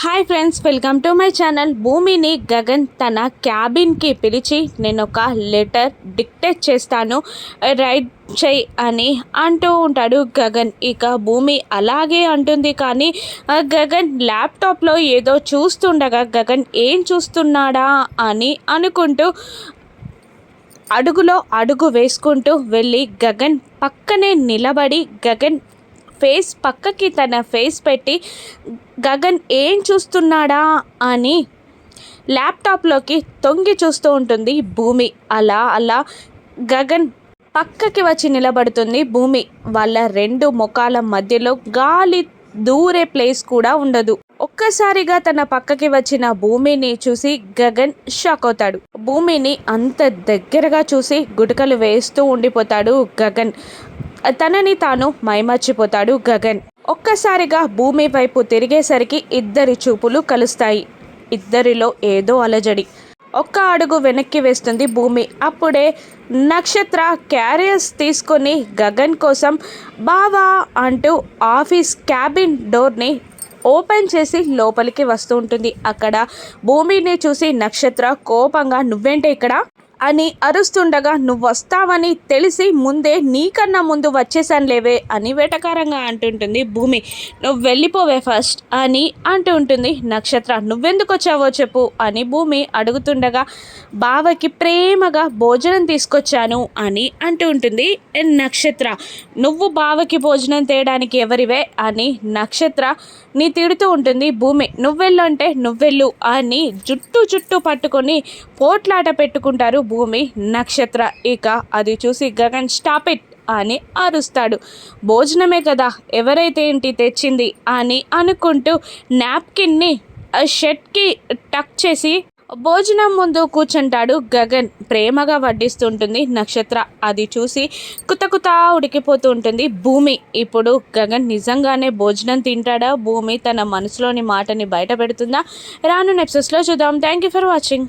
Hi friends, welcome to my channel. భూమిని గగన్ తన క్యాబిన్కి పిలిచి నేను ఒక లెటర్ డిక్టేట్ చేస్తాను, రైట్ చెయ్యి అని అంటూ ఉంటాడు గగన్. ఇక భూమి అలాగే అంటుంది. కానీ గగన్ ల్యాప్టాప్లో ఏదో చూస్తుండగా గగన్ ఏం చూస్తున్నాడా అని అనుకుంటూ అడుగులో అడుగు వేసుకుంటూ వెళ్ళి గగన్ పక్కనే నిలబడి గగన్ ఫేస్ పక్కకి తన ఫేస్ పెట్టి గగన్ ఏం చూస్తున్నాడా అని ల్యాప్టాప్లోకి తొంగి చూస్తూ ఉంటుంది భూమి. అలా అలా గగన్ పక్కకి వచ్చి నిలబడుతుంది భూమి. వాళ్ళ రెండు ముఖాల మధ్యలో గాలి దూరే ప్లేస్ కూడా ఉండదు. ఒక్కసారిగా తన పక్కకి వచ్చిన భూమిని చూసి గగన్ షాక్ అవుతాడు. భూమిని అంత దగ్గరగా చూసి గుటకలు వేస్తూ ఉండిపోతాడు గగన్. తనని తాను మైమర్చిపోతాడు గగన్. ఒక్కసారిగా భూమి వైపు తిరిగేసరికి ఇద్దరి చూపులు కలుస్తాయి. ఇద్దరిలో ఏదో అలజడి. ఒక్క అడుగు వెనక్కి వేస్తుంది భూమి. అప్పుడే నక్షత్ర క్యారియర్స్ తీసుకొని గగన్ కోసం బావా అంటూ ఆఫీస్ క్యాబిన్ డోర్ని ఓపెన్ చేసి లోపలికి వస్తూ ఉంటుంది. అక్కడ భూమిని చూసి నక్షత్ర కోపంగా నువ్వేంటే ఇక్కడ అని అరుస్తుండగా, నువ్వు వస్తావని తెలిసి ముందే నీకన్నా ముందు వచ్చేసాను లేవే అని వెటకారంగా అంటుంటుంది భూమి. నువ్వు వెళ్ళిపోవే ఫస్ట్ అని అంటూ ఉంటుంది నక్షత్ర. నువ్వెందుకు వచ్చావో చెప్పు అని భూమి అడుగుతుండగా, బావకి ప్రేమగా భోజనం తీసుకొచ్చాను అని అంటూ ఉంటుంది నక్షత్ర. నువ్వు బావకి భోజనం తేయడానికి ఎవరివే అని నక్షత్ర నీ తిడుతూ ఉంటుంది భూమి. నువ్వెళ్ళు అంటే నువ్వెళ్ళు అని జుట్టు పట్టుకొని పోట్లాట పెట్టుకుంటారు భూమి నక్షత్ర. ఇక అది చూసి గగన్ స్టాప్ ఇట్ అని అరుస్తాడు. భోజనమే కదా, ఎవరైతే ఏంటి తెచ్చింది అని అనుకుంటూ నాప్కిన్ని షర్ట్కి టక్ చేసి భోజనం ముందు కూర్చుంటాడు గగన్. ప్రేమగా వడ్డిస్తుంటుంది నక్షత్ర. అది చూసి కుతకుతా ఉడికిపోతూ ఉంటుంది భూమి. ఇప్పుడు గగన్ నిజంగానే భోజనం తింటాడా? భూమి తన మనసులోని మాటని బయట పెడుతుందా? రాను ఎపిసోడ్స్లో చూద్దాం. Thank you for watching.